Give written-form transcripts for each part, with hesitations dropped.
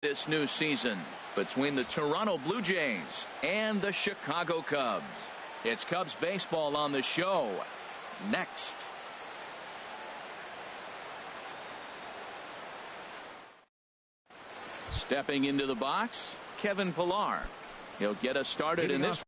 This new season between the Toronto Blue Jays and the Chicago Cubs. It's Cubs baseball on the show next. Stepping into the box, Kevin Pillar. He'll get us started in this.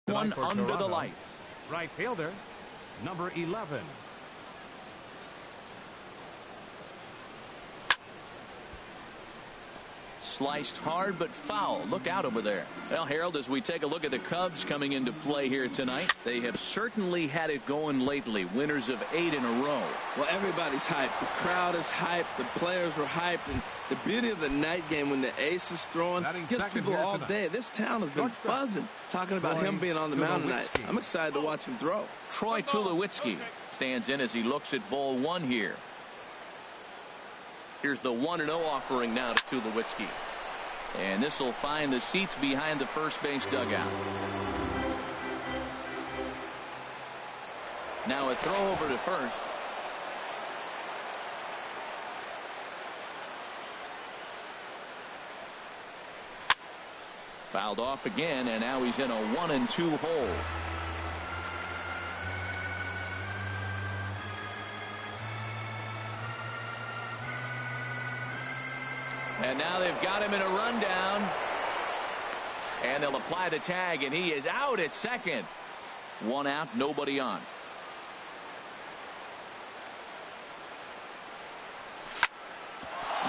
One under Toronto, the lights. Right fielder, number 11. Sliced hard but foul. Look out over there. Well, Harold, as we take a look at the Cubs coming into play here tonight, they have certainly had it going lately. Winners of 8 in a row. Well, everybody's hyped. The crowd is hyped. The players were hyped. And the beauty of the night game when the ace is throwing gets people all day. This town has been buzzing talking about him being on the mound tonight. I'm excited to watch him throw. Troy Tulowitzki stands in as he looks at ball one here. Here's the 1-0 offering now to Tulowitzki. And this will find the seats behind the first base dugout. Now a throw over to first. Fouled off again, and now he's in a 1-2 hole. And now they've got him in a rundown. And they'll apply the tag, and he is out at second. One out, nobody on.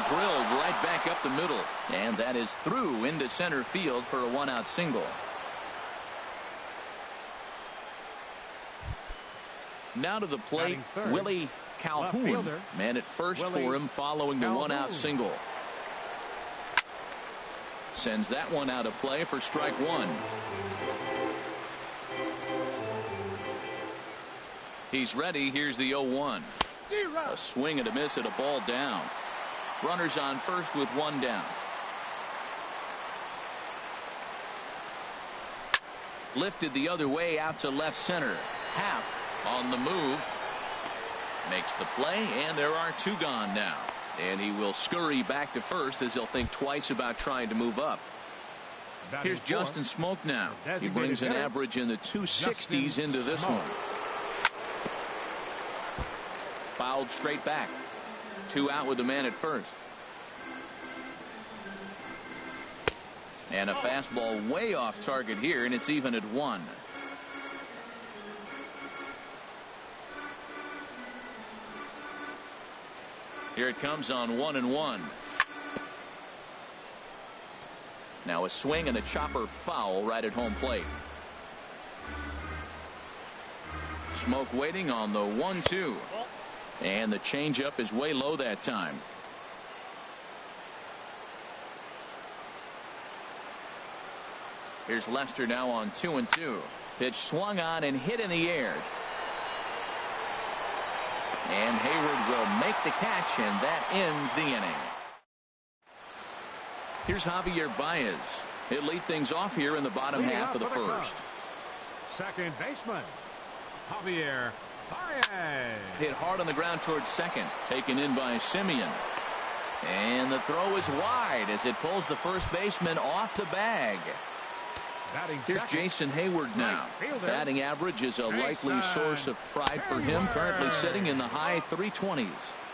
Drilled right back up the middle. And that is through into center field for a one-out single. Now to the plate, Willie Calhoun. Man at first for him following the one-out single. Sends that one out of play for strike one. He's ready. Here's the 0-1. A swing and a miss at a ball down. Runners on first with one down. Lifted the other way out to left center. Happ on the move. Makes the play, and there are two gone now. And he will scurry back to first as he'll think twice about trying to move up. Here's Justin Smoak now. He brings an average in the 260s into this one. Fouled straight back. Two out with the man at first. And a fastball way off target here, and it's even at 1. Here it comes on 1-1. Now a swing and a chopper foul right at home plate. Smoak waiting on the 1-2. And the changeup is way low that time. Here's Lester now on 2-2. Pitch swung on and hit in the air. And Hayward will make the catch, and that ends the inning. Here's Javier Baez. He'll lead things off here in the bottom half of the first. Second baseman, Javier Baez. Hit hard on the ground towards second. Taken in by Simeon. And the throw is wide as it pulls the first baseman off the bag. Here's Jason Hayward now. Batting average is a likely source of pride for him. Currently sitting in the high 320s.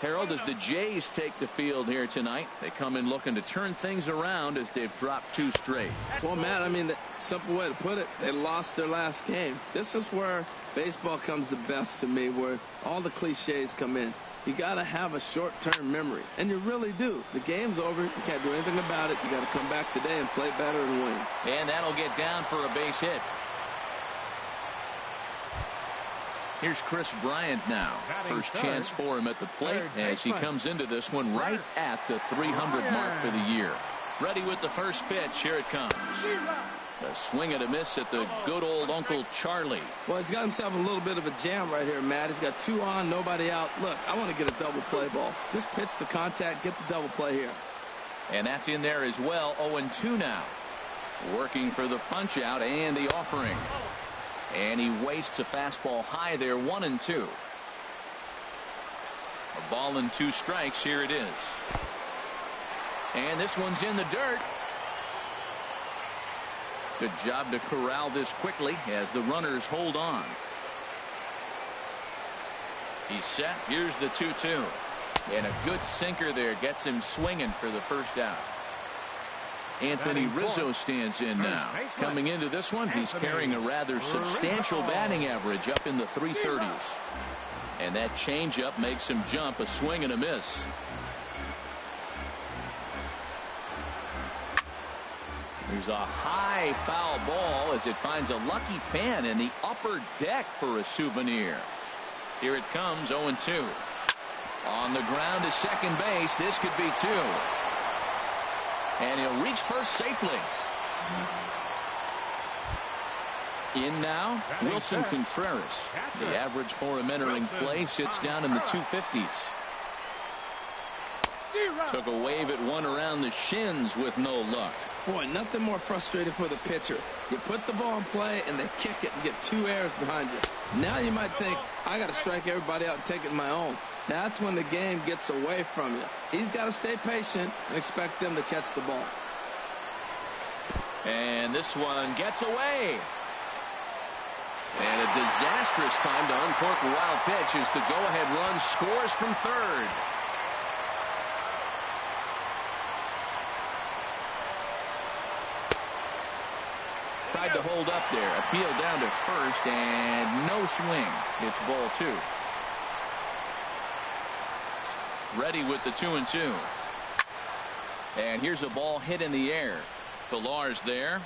Harold, as the Jays take the field here tonight, they come in looking to turn things around as they've dropped 2 straight. Well, Matt, I mean, the simple way to put it, they lost their last game. This is where baseball comes the best to me, where all the cliches come in. You got to have a short-term memory, and you really do. The game's over. You can't do anything about it. You got to come back today and play better and win. And that'll get down for a base hit. Here's Chris Bryant now. First chance for him at the plate as he comes into this one right at the 300 mark for the year. Ready with the first pitch. Here it comes. A swing and a miss at the good old Uncle Charlie. Well, he's got himself a little bit of a jam right here, Matt. He's got 2 on, nobody out. Look, I want to get a double play ball. Just pitch the contact, get the double play here. And that's in there as well. 0-2 now. Working for the punch out and the offering. And he wastes a fastball high there. 1-2. A ball and 2 strikes. Here it is. And this one's in the dirt. Good job to corral this quickly as the runners hold on. He's set. Here's the 2-2. And a good sinker there gets him swinging for the first out. Anthony Rizzo stands in now. Coming into this one, he's carrying a rather substantial batting average up in the 330s. And that changeup makes him jump. A swing and a miss. There's a high foul ball as it finds a lucky fan in the upper deck for a souvenir. Here it comes. 0-2. On the ground to second base. This could be 2. And he'll reach first safely. In now, Wilson Contreras. The average for him entering play sits down in the 250s. Took a wave at one around the shins with no luck. Boy, nothing more frustrating for the pitcher. You put the ball in play and they kick it and get 2 errors behind you. Now you might think, I got to strike everybody out and take it my own. That's when the game gets away from you. He's got to stay patient and expect them to catch the ball. And this one gets away. And a disastrous time to uncork a wild pitch as the go-ahead run scores from third. Tried to hold up there. Appeal down to first and no swing. It's ball 2. Ready with the 2-2. And here's a ball hit in the air. Pillar's there.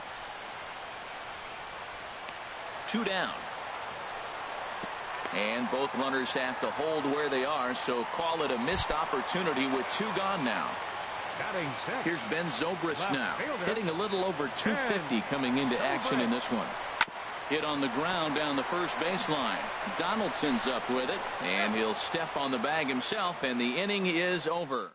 2 down. And both runners have to hold where they are, so call it a missed opportunity with 2 gone now. Here's Ben Zobrist now, hitting a little over 250 coming into action in this one. Hit on the ground down the first baseline. Donaldson's up with it, and he'll step on the bag himself, and the inning is over.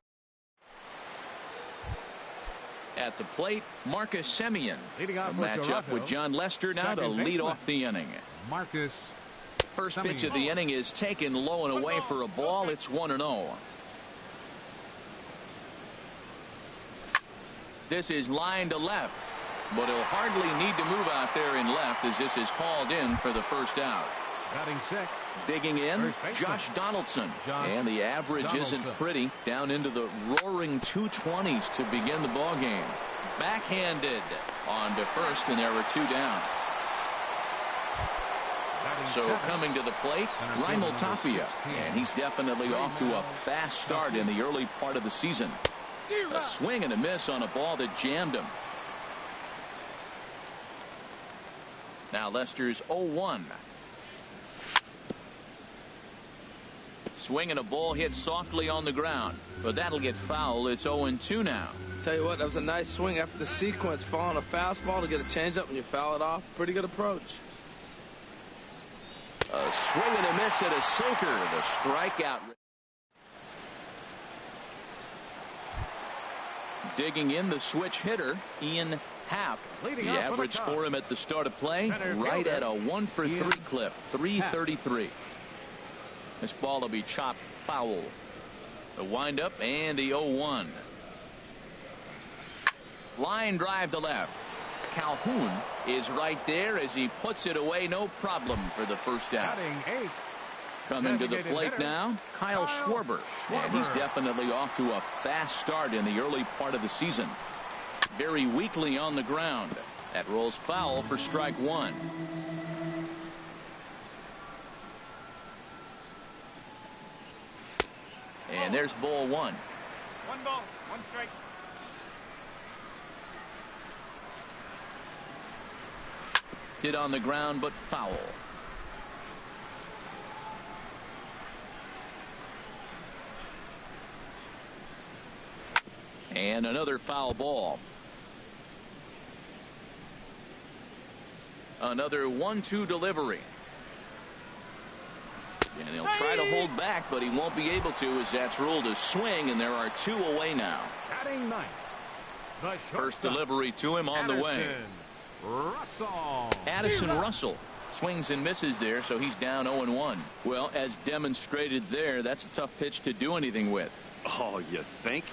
At the plate, Marcus Semien. A matchup with John Lester now to lead off the inning. Marcus. First pitch of the inning is taken low and away for a ball. It's 1-0. This is line to left, but he'll hardly need to move out there in left as this is called in for the first out. Batting sixth. Digging in, Josh Donaldson. And the average isn't pretty, down into the roaring 220s to begin the ball game. Backhanded on to first, and there were 2 down. So coming to the plate, Raimel Tapia, and he's definitely off to a fast start in the early part of the season. A swing and a miss on a ball that jammed him. Now Lester's 0-1. Swing and a ball hit softly on the ground, but that'll get foul. It's 0-2 now. Tell you what, that was a nice swing after the sequence. Following a fastball to get a changeup and you foul it off. Pretty good approach. A swing and a miss at a sinker. The strikeout. Digging in, the switch hitter, Ian Happ. The average for him at the start of play, right at a 1-for-3 clip, 333. This ball will be chopped foul. The windup and the 0-1. Line drive to left. Calhoun is right there as he puts it away, no problem for the first out. Coming to the plate now, Kyle Schwarber. And he's definitely off to a fast start in the early part of the season. Very weakly on the ground. That rolls foul for strike one. And there's ball one. 1 ball, 1 strike. Hit on the ground, but foul. And another foul ball. Another 1-2 delivery. And he'll try to hold back, but he won't be able to, as that's ruled a swing, and there are 2 away now. Batting ninth, the first delivery to him on the way. Addison Russell swings and misses there, so he's down 0-1. Well, as demonstrated there, that's a tough pitch to do anything with. Oh, you think?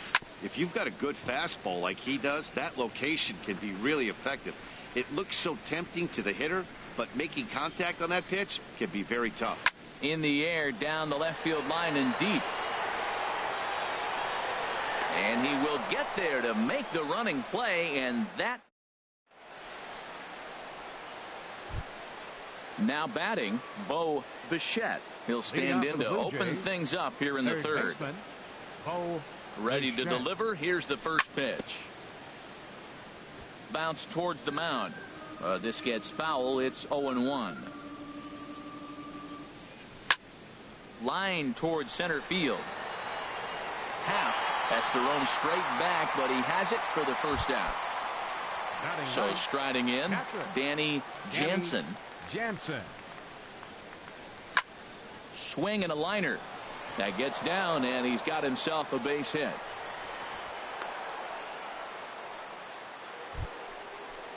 If you've got a good fastball like he does, that location can be really effective. It looks so tempting to the hitter, but making contact on that pitch can be very tough. In the air, down the left field line and deep. And he will get there to make the running play, and that. Now batting, Bo Bichette. He'll stand in to open things up here in the third. Ready to deliver. Here's the first pitch. Bounce towards the mound. This gets foul. It's 0-1. Line towards center field. Half has to roam straight back, but he has it for the first out. So striding in, Danny Jansen. Swing and a liner. That gets down, and he's got himself a base hit.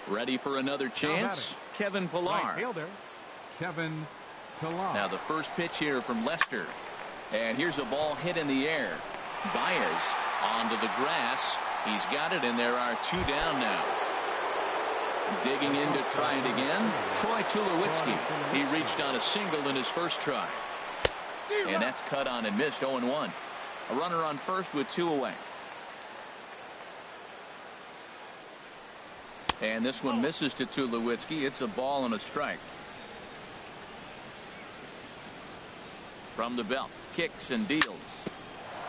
Ready for another chance, Kevin Pillar. Right fielder, Kevin Pillar. Now the first pitch here from Lester. And here's a ball hit in the air. Baez onto the grass. He's got it, and there are 2 down now. Digging in to try it again, Troy Tulowitzki. He reached on a single in his first try. And that's cut on and missed. 0-1. A runner on first with 2 away. And this one misses to Tulowitzki. It's a ball and a strike. From the belt, kicks and deals.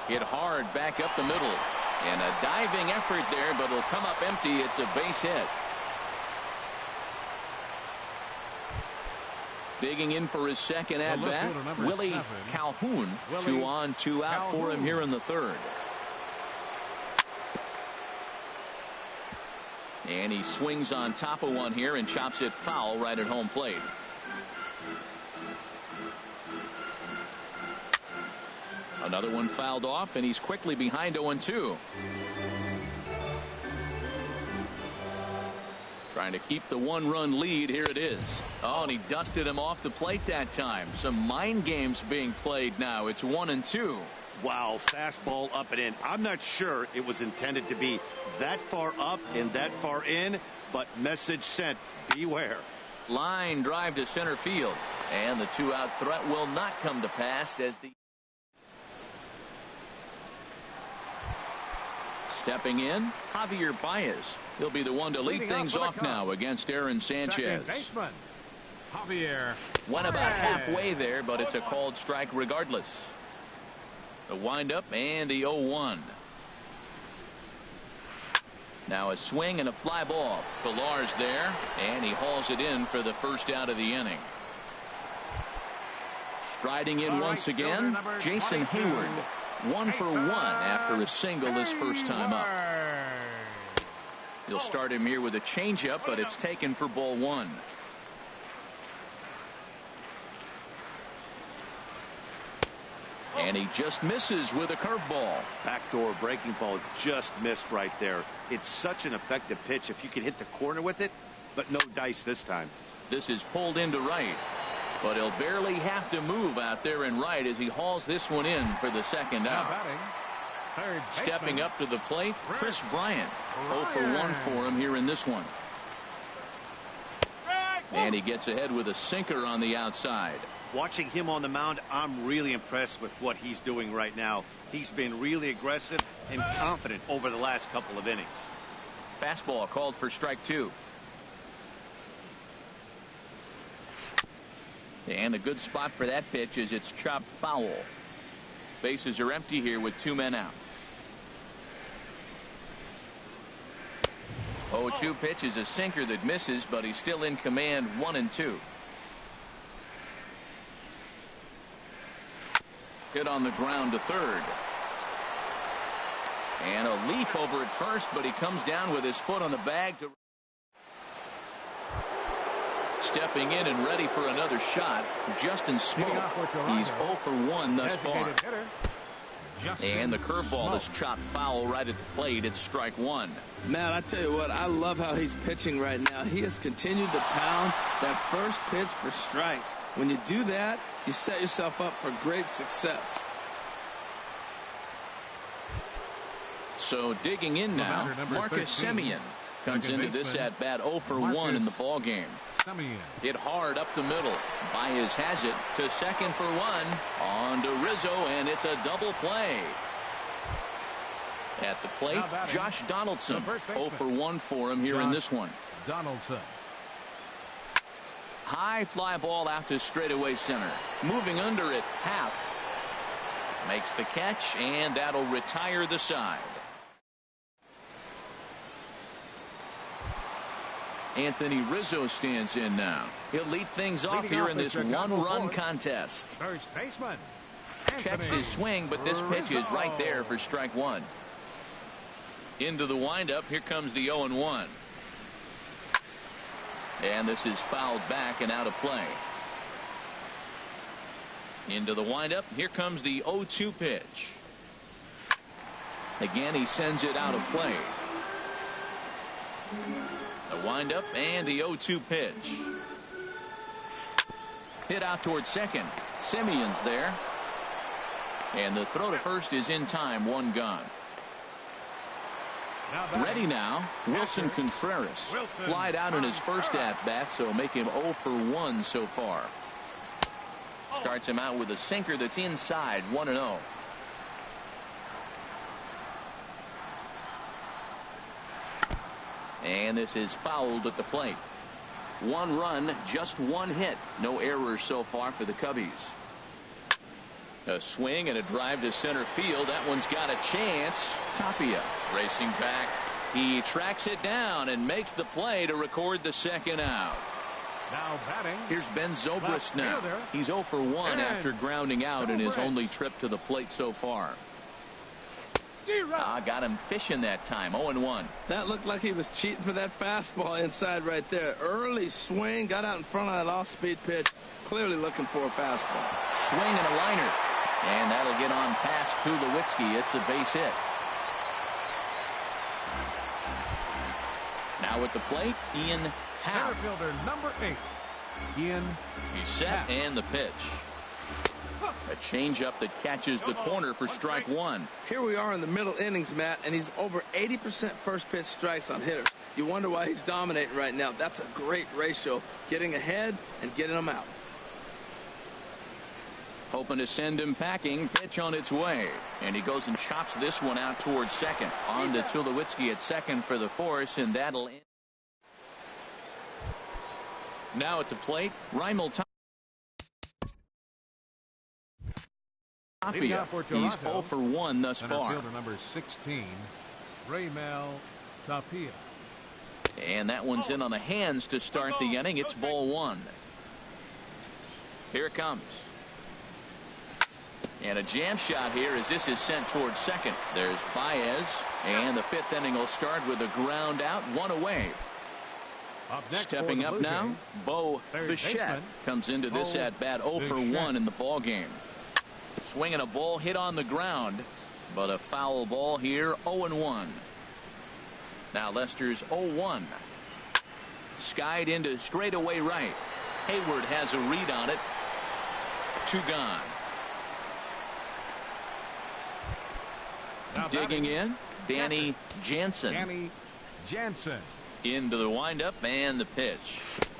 Hit hard back up the middle. And a diving effort there, but it'll come up empty. It's a base hit. Digging in for his second at bat, Willie Calhoun. 2 on, 2 out for him here in the third. And he swings on top of one here and chops it foul right at home plate. Another one fouled off, and he's quickly behind 0-2. Trying to keep the 1-run lead. Here it is. Oh, and he dusted him off the plate that time. Some mind games being played now. It's 1-2. Wow, fastball up and in. I'm not sure it was intended to be that far up and that far in, but message sent. Beware. Line drive to center field. And the 2-out threat will not come to pass as the. Stepping in, Javier Baez. He'll be the one to lead things off now against Aaron Sanchez. Javier went about halfway there, but it's a called strike regardless. The windup and the 0-1. Now a swing and a fly ball. Pillar's there, and he hauls it in for the first out of the inning. Striding in once again, Jason Hayward. 1 for 1 after a single his first time up. You'll start him here with a changeup, but it's taken for ball 1. And he just misses with a curveball. Backdoor breaking ball just missed right there. It's such an effective pitch if you can hit the corner with it, but no dice this time. This is pulled into right, but he'll barely have to move out there in right as he hauls this one in for the second out. Stepping up to the plate, Chris Bryant. 0 for 1 for him here in this one. And he gets ahead with a sinker on the outside. Watching him on the mound, I'm really impressed with what he's doing right now. He's been really aggressive and confident over the last couple of innings. Fastball called for strike 2. And a good spot for that pitch is it's chopped foul. Bases are empty here with 2 men out. 0-2 pitch is a sinker that misses, but he's still in command. 1-2. Hit on the ground to third. And a leap over at first, but he comes down with his foot on the bag. Stepping in and ready for another shot, Justin Smoke. He's 0 for 1 thus far. And the curveball is chopped foul right at the plate. It's strike 1. Matt, I tell you what, I love how he's pitching right now. He has continued to pound that first pitch for strikes. When you do that, you set yourself up for great success. So digging in now, Marcus Semien comes into this at bat 0 for 1 in the ball game. Hit hard up the middle. Baez has it to second for 1. On to Rizzo, and it's a double play. At the plate, Josh Donaldson. 0 for 1 for him here in this one. Donaldson. High fly ball out to straightaway center. Moving under it, Happ makes the catch, and that'll retire the side. Anthony Rizzo stands in now. He'll lead things off here in this one-run contest. First baseman. Checks his swing, but this pitch is right there for strike 1. Into the windup. Here comes the 0-1. And this is fouled back and out of play. Into the windup. Here comes the 0-2 pitch. Again, he sends it out of play. The windup and the 0-2 pitch. Hit out towards second. Semien's there. And the throw to first is in time. 1 gone. Ready now, Wilson Contreras. Flied out in his first at-bat, so make him 0 for 1 so far. Starts him out with a sinker that's inside. 1-0. And this is fouled at the plate. 1 run, just 1 hit. No errors so far for the Cubbies. A swing and a drive to center field. That one's got a chance. Tapia racing back. He tracks it down and makes the play to record the second out. Now batting. Here's Ben Zobrist now. He's 0 for 1 after grounding out in his only trip to the plate so far. Got him fishing that time. 0-1. That looked like he was cheating for that fastball inside right there. Early swing, got out in front of that off-speed pitch. Clearly looking for a fastball. Swing and a liner. And that'll get on past Tulowitzki. It's a base hit. Now at the plate, Ian Happ. Center fielder number 8. Ian. He's set Happ. And the pitch. A changeup that catches the corner for strike 1. Here we are in the middle innings, Matt, and he's over 80% first pitch strikes on hitters. You wonder why he's dominating right now. That's a great ratio, getting ahead and getting them out. Hoping to send him packing. Pitch on its way. And he goes and chops this one out towards second. On to Tulowitzki at second for the force, and that'll end. Now at the plate, Raimel Tapia. He's 0 for 1 thus far. Fielder number 16, Raimel Tapia. And that one's in on the hands to start the inning. It's ball 1. Here it comes. And a jam shot here as this is sent towards second. There's Baez, and the 5th inning will start with a ground out, 1 away. Stepping up now, Bo Bichette comes into this at bat 0 for 1 in the ball game. Swinging a ball hit on the ground, but a foul ball here. 0-1. Now Lester's 0-1. Skied into straightaway right. Hayward has a read on it. 2 gone. Now digging in, Danny Jansen. Danny Jansen. Into the windup and the pitch.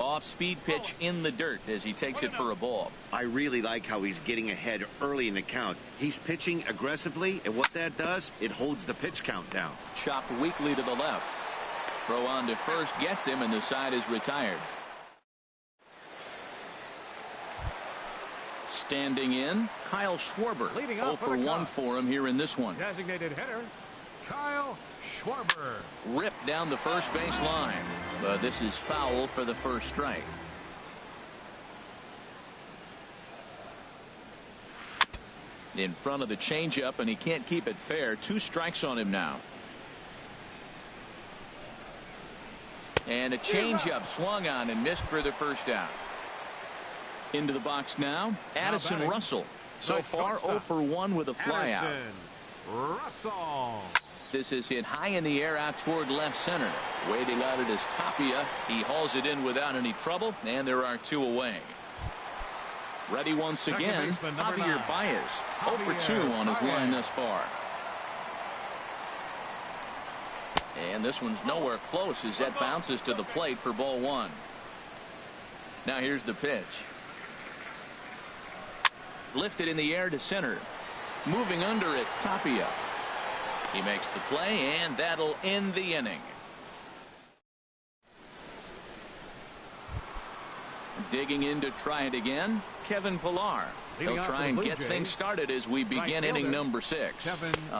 Off-speed pitch in the dirt as he takes it for a ball. I really like how he's getting ahead early in the count. He's pitching aggressively, and what that does, it holds the pitch count down. Chopped weakly to the left. Throw on to first gets him, and the side is retired. Standing in, Kyle Schwarber. Leading 0 off for 1 for him here in this one. Designated hitter, Kyle Schwarber. Ripped down the first base line, but this is foul for the first strike. In front of the changeup, and he can't keep it fair. 2 strikes on him now. And a changeup swung on and missed for the first out. Into the box now, Addison Russell. So far 0 for 1 with a flyout. Russell. This is hit high in the air out toward left center. Waiting on it is Tapia. He hauls it in without any trouble, and there are 2 away. Ready once again, Javier Baez. 0 for 2 on his line thus far. And this one's nowhere close as that bounces to the plate for ball 1. Now here's the pitch. Lifted in the air to center. Moving under it, Tapia. He makes the play, and that'll end the inning. Digging in to try it again, Kevin Pillar. He'll try and get things started as we begin inning number 6.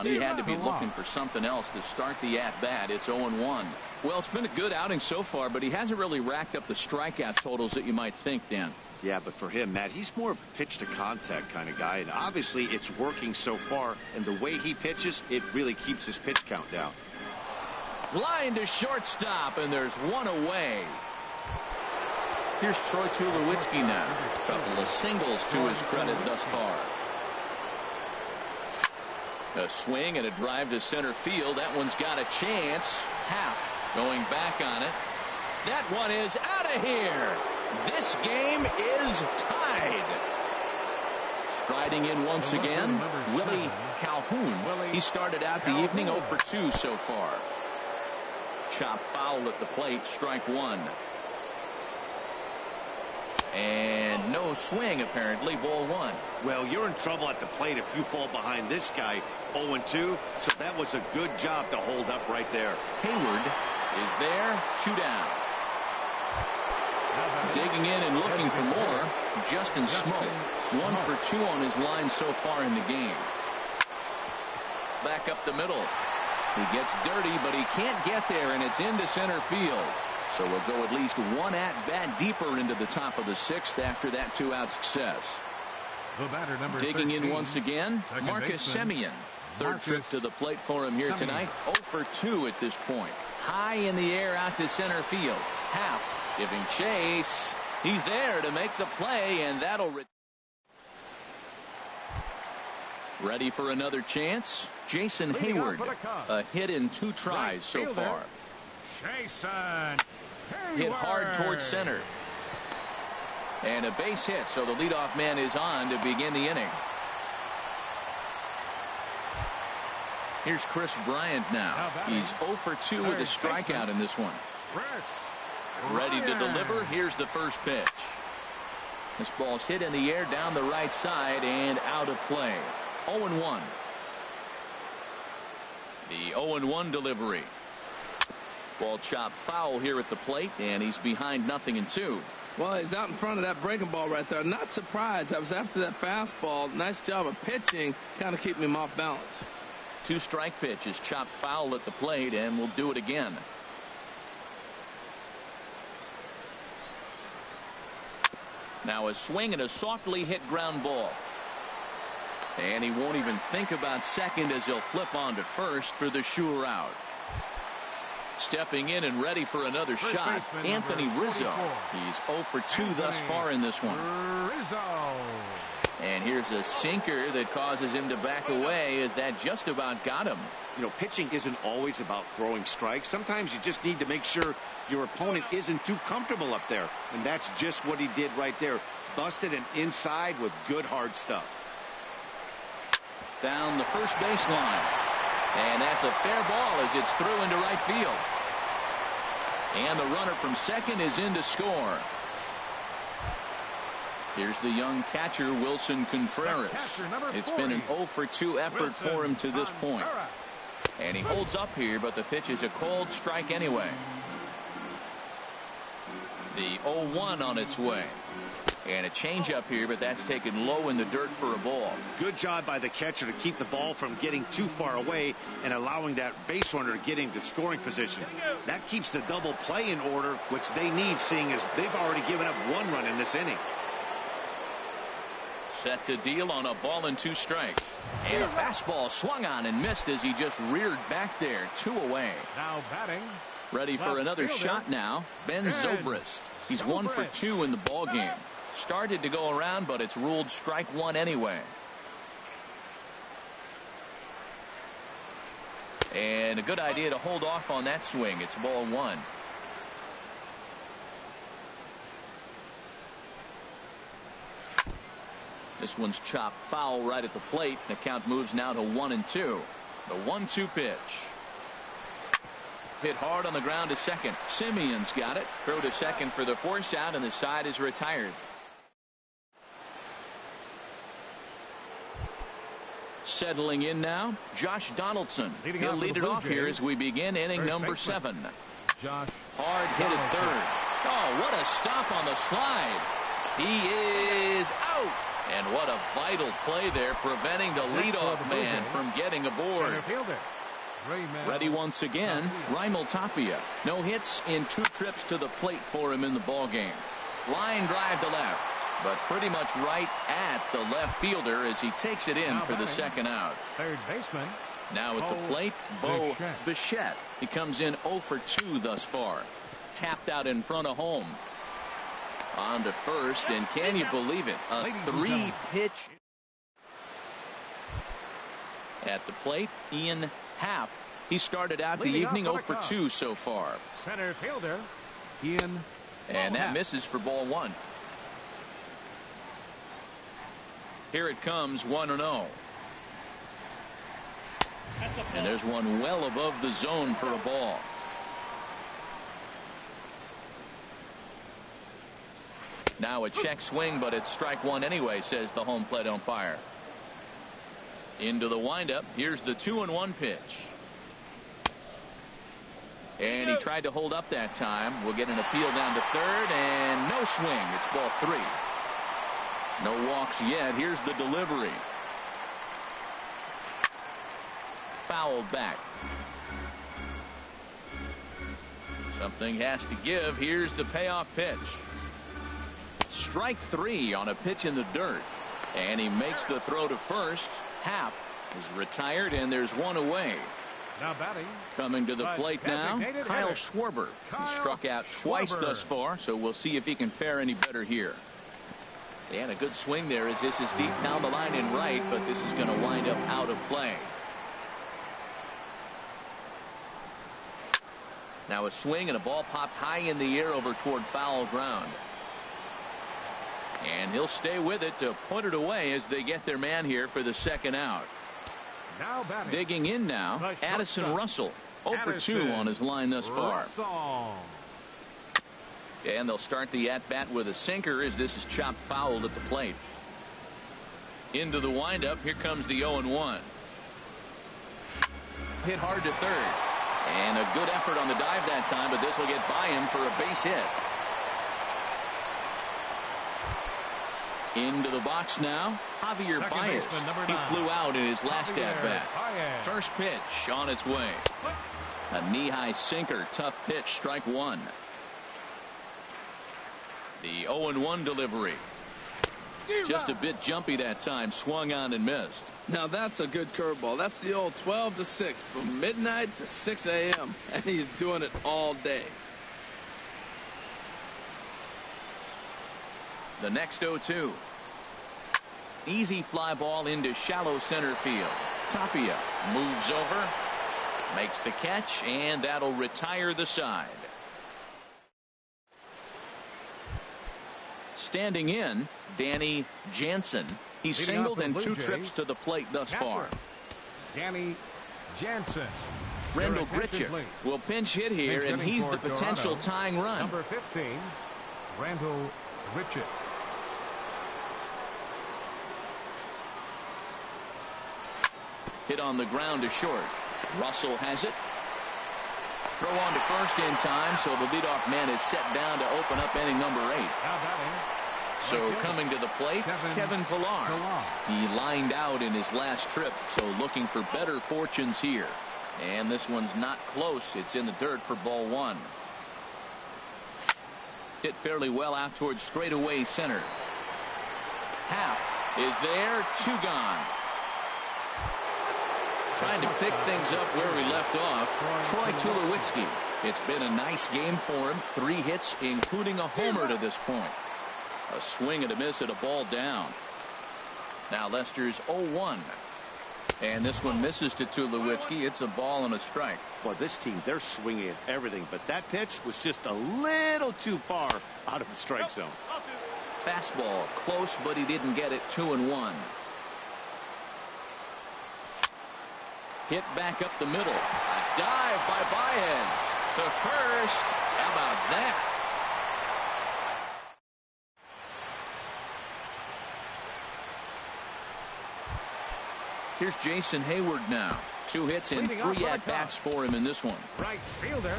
He had to be looking for something else to start the at-bat. It's 0-1. Well, it's been a good outing so far, but he hasn't really racked up the strikeout totals that you might think, Dan. Yeah, but for him, Matt, he's more of a pitch-to-contact kind of guy, and obviously it's working so far, and the way he pitches, it really keeps his pitch count down. Line to shortstop, and there's 1 away. Here's Troy Tulowitzki now. A couple of singles to his credit thus far. A swing and a drive to center field. That one's got a chance. Happ going back on it. That one is out of here. This game is tied. Striding in once again, Willie Calhoun. He started out the evening 0 for 2 so far. Chop foul at the plate, strike 1. And no swing, apparently, ball 1. Well, you're in trouble at the plate if you fall behind this guy 0-2, so that was a good job to hold up right there. Hayward is there, 2 down. Digging in and looking for more, Justin Smoke. 1 for 2 on his line so far in the game. Back up the middle. He gets dirty, but he can't get there, and it's into center field. So we'll go at least 1 at-bat deeper into the top of the 6th after that 2-out success. The batter, number Digging 13, in once again, Marcus Semien. Third trip to the plate for him here tonight. 0 for 2 at this point. High in the air out to center field. Happ giving chase. He's there to make the play, and that'll ready for another chance. Jason Hayward. A hit in 2 tries so far. Jason Hit hard towards center. And a base hit, so the leadoff man is on to begin the inning. Here's Chris Bryant now. He's 0 for 2 with a strikeout in this one. Ready to deliver. Here's the first pitch. This ball's hit in the air down the right side and out of play. 0-1. The 0-1 delivery. Ball chopped foul here at the plate, and he's behind 0-2. Well, he's out in front of that breaking ball right there. Not surprised. I was after that fastball. Nice job of pitching, kind of keeping him off balance. 2 strike pitches, chopped foul at the plate, and we'll do it again. Now a swing and a softly hit ground ball. And he won't even think about second as he'll flip on to first for the sure out. Stepping in and ready for another shot, Anthony Rizzo. He's 0 for 2 thus far in this one. And here's a sinker that causes him to back away as that just about got him. You know, pitching isn't always about throwing strikes. Sometimes you just need to make sure your opponent isn't too comfortable up there. And that's just what he did right there. Busted an inside with good hard stuff. Down the first baseline. And that's a fair ball as it's through into right field. And the runner from second is in to score. Here's the young catcher, Wilson Contreras. It's been an 0 for 2 effort for him to this point. And he holds up here, but the pitch is a cold strike anyway. The 0-1 on its way. And a changeup here, but that's taken low in the dirt for a ball. Good job by the catcher to keep the ball from getting too far away and allowing that base runner to get into scoring position. That keeps the double play in order, which they need, seeing as they've already given up 1 run in this inning. Set to deal on a ball and 2 strikes. And a fastball swung on and missed as he just reared back there. 2 away. Now batting. Ready for another shot now. Ben Zobrist. He's 1 for 2 in the ball game. Started to go around, but it's ruled strike 1 anyway. And a good idea to hold off on that swing. It's ball 1. This one's chopped foul right at the plate. The count moves now to 1-2. The 1-2 pitch. Hit hard on the ground to second. Simeon's got it. Throw to second for the force out, and the side is retired. Settling in now, Josh Donaldson. He'll lead it off here as we begin inning number 7. Josh. Hard hit at third. Oh, what a stop on the slide. He is out. And what a vital play there, preventing the leadoff man from getting aboard. Ready once again, Raimel Tapia. No hits in 2 trips to the plate for him in the ball game. Line drive to left, but pretty much right at the left fielder as he takes it in for the second out. Third baseman. Now at the plate, Bo Bichette. He comes in 0 for 2 thus far. Tapped out in front of home. On to first, and can you believe it? A 3-pitch. At the plate, Ian Happ. He started out the evening 0 for 2 so far. Center fielder, Ian. And that misses for ball 1. Here it comes, 1-0. And there's one well above the zone for a ball. Now a check swing, but it's strike 1 anyway, says the home plate umpire. Into the windup. Here's the 2-1 pitch. And he tried to hold up that time. We'll get an appeal down to third, and no swing. It's ball 3. No walks yet. Here's the delivery. Fouled back. Something has to give. Here's the payoff pitch. Strike 3 on a pitch in the dirt. And he makes the throw to first. Happ is retired, and there's 1 away. Now batting. Coming to the plate now, Kyle Schwarber. He struck out twice thus far, so we'll see if he can fare any better here. And a good swing there as this is deep down the line in right, but this is going to wind up out of play. Now a swing and a ball popped high in the air over toward foul ground. And he'll stay with it to put it away as they get their man here for the second out. Now batting. Digging in now, Addison Russell. 0 for 2 on his line thus far. And they'll start the at-bat with a sinker as this is chopped fouled at the plate. Into the windup. Here comes the 0-1. Hit hard to third. And a good effort on the dive that time, but this will get by him for a base hit. Into the box now, Javier Baez. He flew out in his last at-bat. First pitch on its way. A knee-high sinker, tough pitch, strike 1. The 0-1 delivery. Just a bit jumpy that time, swung on and missed. Now that's a good curveball. That's the old 12 to 6 from midnight to 6 a.m. and he's doing it all day. The next 0-2. Easy fly ball into shallow center field. Tapia moves over, makes the catch, and that'll retire the side. Standing in, Danny Jansen. He's singled in 2 trips to the plate thus far. Danny Jansen. Rendell Gritchick will pinch hit here, and he's the potential tying run. Number 15, Rendell Gritchick. Hit on the ground to short. Russell has it. Throw on to first in time, so the leadoff man is set down to open up inning number 8. Now batting. So coming to the plate, Kevin Pillar. He lined out in his last trip, so looking for better fortunes here. And this one's not close. It's in the dirt for ball 1. Hit fairly well out towards straightaway center. Happ is there. 2 gone. Trying to pick things up where we left off, Troy Tulowitzki. It's been a nice game for him. 3 hits, including a homer to this point. A swing and a miss at a ball down. Now Lester's 0-1. And this one misses to Tulowitzki. It's a ball and a strike. Well, this team, they're swinging at everything, but that pitch was just a little too far out of the strike zone. Fastball close, but he didn't get it. 2-1. Hit back up the middle. A dive by Baez to first. How about that? Here's Jason Hayward now. 2 hits and 3 at-bats for him in this one. Right fielder,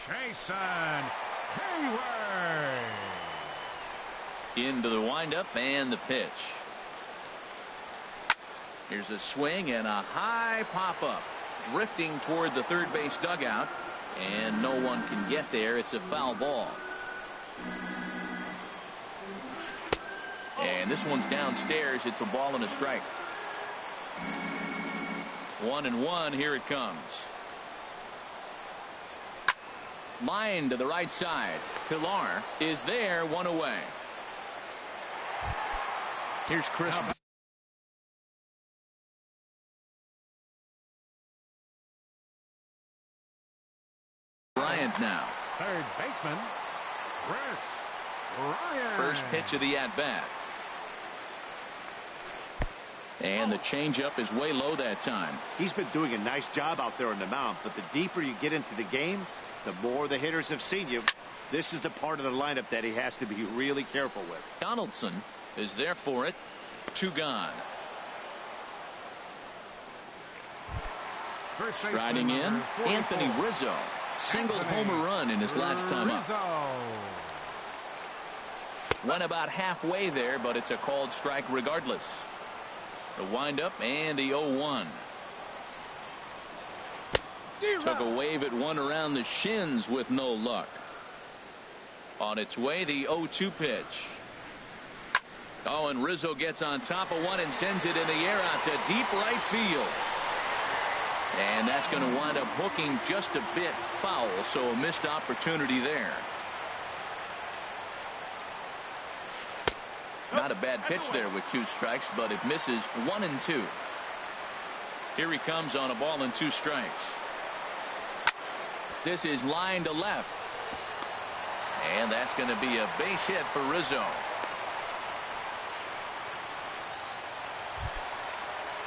Jason Hayward. Into the windup and the pitch. Here's a swing and a high pop-up. Drifting toward the third base dugout. And no one can get there. It's a foul ball. And this one's downstairs. It's a ball and a strike. 1-1. Here it comes. Line to the right side. Pillar is there. 1 away. Here's Chris Bryant now. Third baseman, Chris Bryant. First pitch of the at-bat. And the changeup is way low that time. He's been doing a nice job out there on the mound, but the deeper you get into the game, the more the hitters have seen you. This is the part of the lineup that he has to be really careful with. Donaldson is there for it. 2 gone. Striding in, Anthony Rizzo. Singled homer run in his last time up. Went about halfway there, but it's a called strike regardless. The windup and the 0-1. Took a wave at one around the shins with no luck. On its way, the 0-2 pitch. Oh, and Rizzo gets on top of one and sends it in the air out to deep right field. And that's going to wind up hooking just a bit foul, so a missed opportunity there. Not a bad pitch there with 2 strikes, but it misses 1-2. Here he comes on a ball and 2 strikes. This is line to left. And that's going to be a base hit for Rizzo.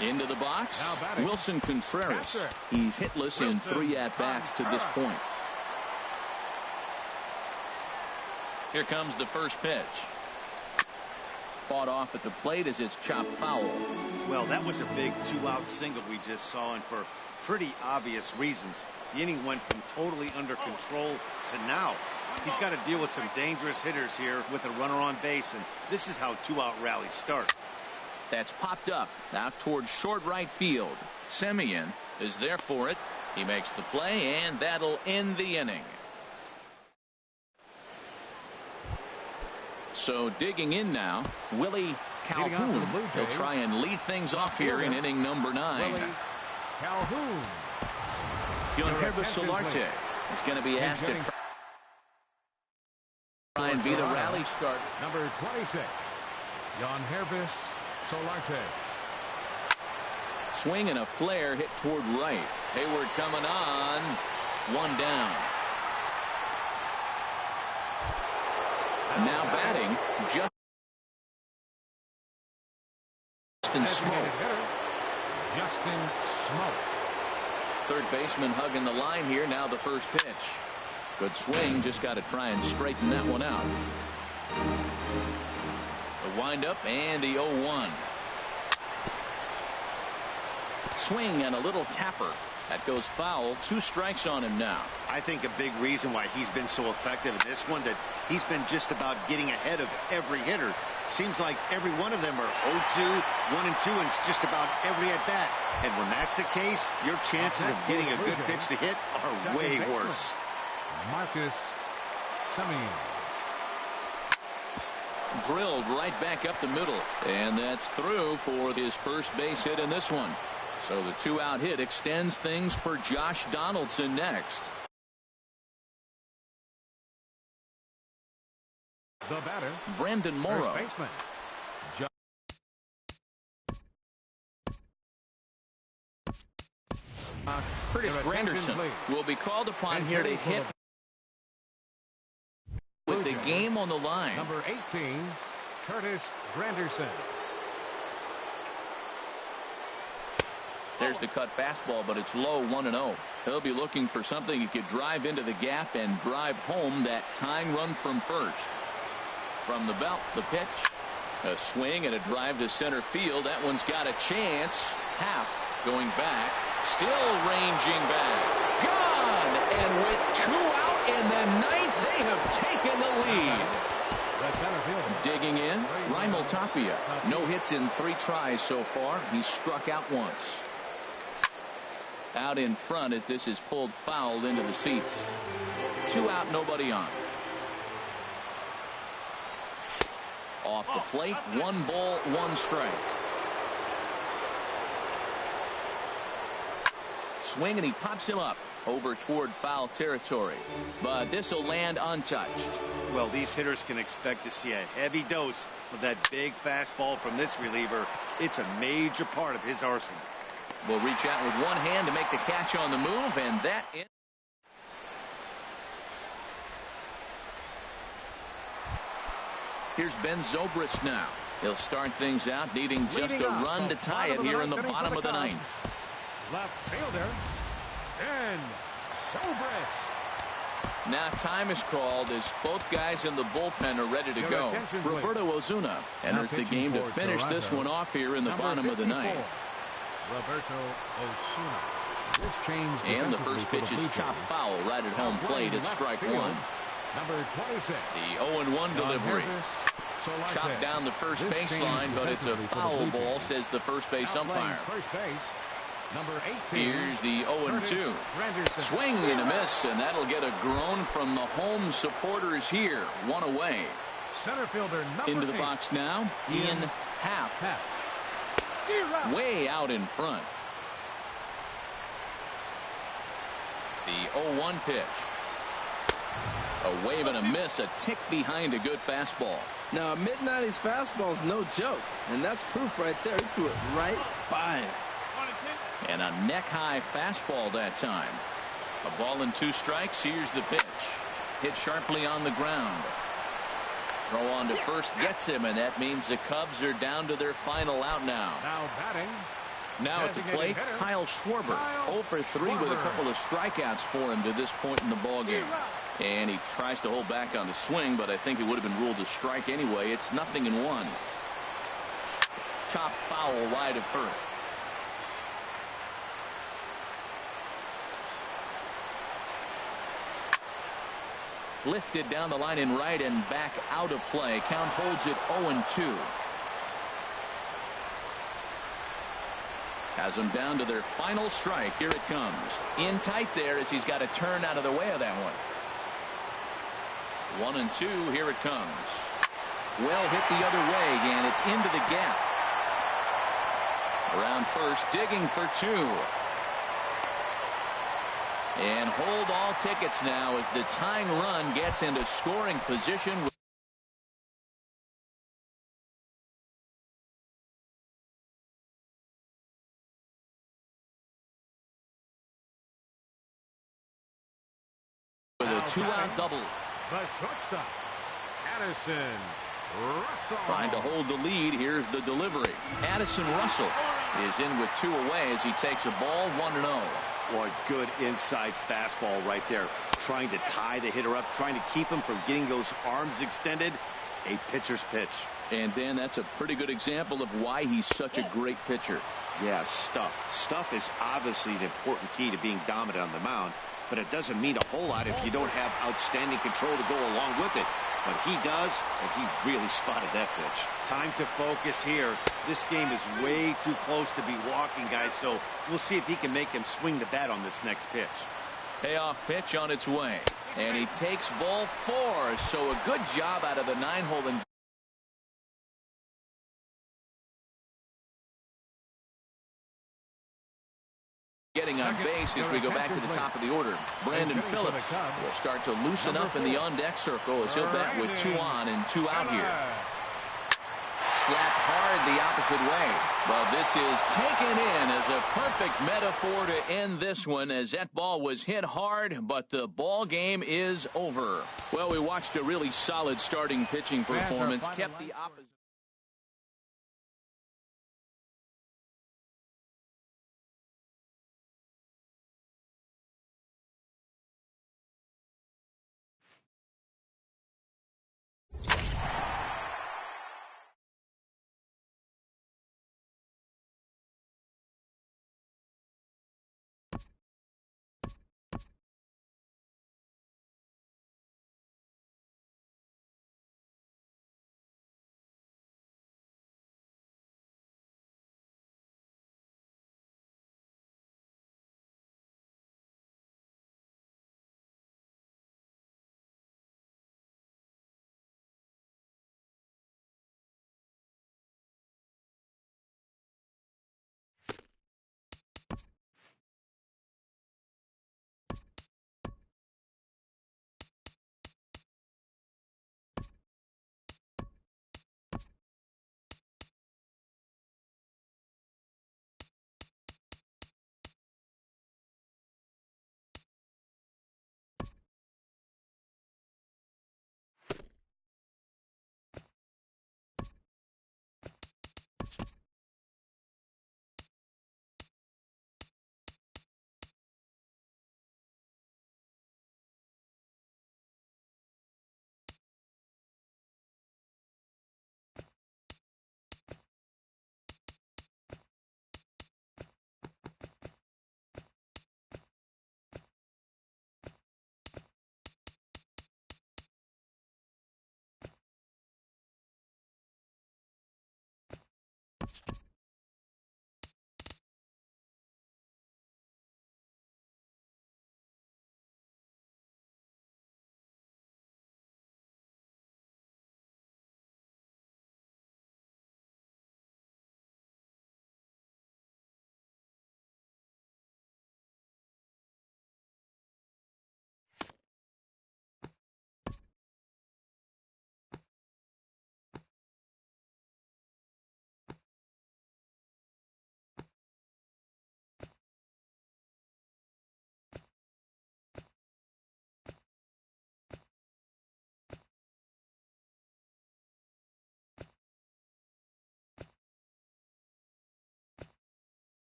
Into the box, Wilson Contreras. He's hitless in 3 at-bats to this point. Here comes the first pitch. Fought off at the plate as it's chopped foul. Well, that was a big 2-out single we just saw, and for pretty obvious reasons. The inning went from totally under control to now. He's got to deal with some dangerous hitters here with a runner on base, and this is how 2-out rallies start. That's popped up out towards short right field. Semien is there for it. He makes the play, and that'll end the inning. So digging in now, Willie Calhoun. He'll try and lead things off here in inning number 9. Willie Calhoun. Gilhervis Solarte is going to be asked to try and be the rally starter. Number 26, Gilhervis Solarte. Swing and a flare hit toward right. Hayward coming on. 1 down. Now batting, Justin Smoke. Justin Smoke. third baseman hugging the line here. Now the first pitch. Good swing. Just got to try and straighten that one out. The windup and the 0-1. Swing and a little tapper. That goes foul. 2 strikes on him now. I think a big reason why he's been so effective in this one, that he's been just about getting ahead of every hitter. Seems like every one of them are 0-2, 1-2, and it's just about every at bat. And when that's the case, your chances of getting a good pitch to hit are way worse. Marcus Semien. Drilled right back up the middle, and that's through for his first base hit in this one. So the 2-out hit extends things for Josh Donaldson next. The batter, Brandon Morrow. first baseman. Curtis Granderson will be called upon here to hit with the game on the line. Number 18, Curtis Granderson. There's the cut fastball, but it's low, 1-0. He'll be looking for something he could drive into the gap and drive home that tying run from first. From the belt, the pitch, a swing and a drive to center field. That one's got a chance. Half going back, still ranging back. Gone! And with 2 out in the 9th, they have taken the lead. Digging in, Raimel Tapia. No hits in 3 tries so far. He struck out once. Out in front as this is pulled foul into the seats. 2 out, nobody on. Off the plate, 1 ball, 1 strike. Swing and he pops him up over toward foul territory. But this will land untouched. Well, these hitters can expect to see a heavy dose of that big fastball from this reliever. It's a major part of his arsenal. Will reach out with one hand to make the catch on the move, and that in. Here's Ben Zobrist now. He'll start things out, needing just a run to tie it here in the bottom of the 9th. Left fielder, Ben Zobrist. Now time is called as both guys in the bullpen are ready to go. Roberto Ozuna enters the game to finish this one off here in the bottom of the 9th. Roberto Osuna. And the first pitch is chopped foul right at home plate at strike 1. Number 26. The 0-1 delivery. Chopped down the first baseline, but it's a foul ball, says the first base umpire. Number 18. Here's the 0-2. Swing and a miss, and that'll get a groan from the home supporters here. 1 away. Center fielder into the box now. Ian Happ. Way out in front. The 0-1 pitch. A wave and a miss, a tick behind a good fastball. Now, a mid-90s fastball is no joke, and that's proof right there. He threw it right by him. And a neck-high fastball that time. A ball and 2 strikes. Here's the pitch. Hit sharply on the ground. Throw on to first gets him, and that means the Cubs are down to their final out now. Now batting. Now at the plate, Kyle Schwarber. 0 for 3 with a couple of strikeouts for him to this point in the ballgame. And he tries to hold back on the swing, but I think it would have been ruled a strike anyway. It's 0-1. Chopped foul wide of first. Lifted down the line in right and back out of play. Count holds it 0-2. Has them down to their final strike. Here it comes. In tight there as he's got to turn out of the way of that one. 1-2. Here it comes. Well hit the other way, and it's into the gap. Around first, digging for 2. And hold all tickets now as the tying run gets into scoring position. With a 2-out double. The shortstop, Addison Russell. Trying to hold the lead. Here's the delivery. Addison Russell is in with 2 away as he takes a ball, 1-0. Boy, good inside fastball right there. Trying to tie the hitter up, trying to keep him from getting those arms extended. A pitcher's pitch. And Dan, that's a pretty good example of why he's such a great pitcher. Yeah, stuff. Stuff is obviously an important key to being dominant on the mound, but it doesn't mean a whole lot if you don't have outstanding control to go along with it. But he does, and he really spotted that pitch. Time to focus here. This game is way too close to be walking, guys, so we'll see if he can make him swing the bat on this next pitch. Payoff pitch on its way, and he takes ball 4, so a good job out of the 9-hole and getting on base as we go back to the top of the order. Brandon Phillips will start to loosen up in the on-deck circle as he'll bat with 2 on and 2 out here. Slapped hard the opposite way. Well, this is taken in as a perfect metaphor to end this one, as that ball was hit hard, but the ball game is over. Well, we watched a really solid starting pitching performance, kept the opposite.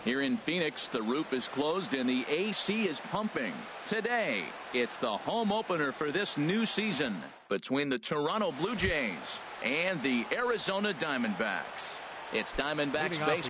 Here in Phoenix, the roof is closed and the AC is pumping. Today, it's the home opener for this new season between the Toronto Blue Jays and the Arizona Diamondbacks. It's Diamondbacks baseball.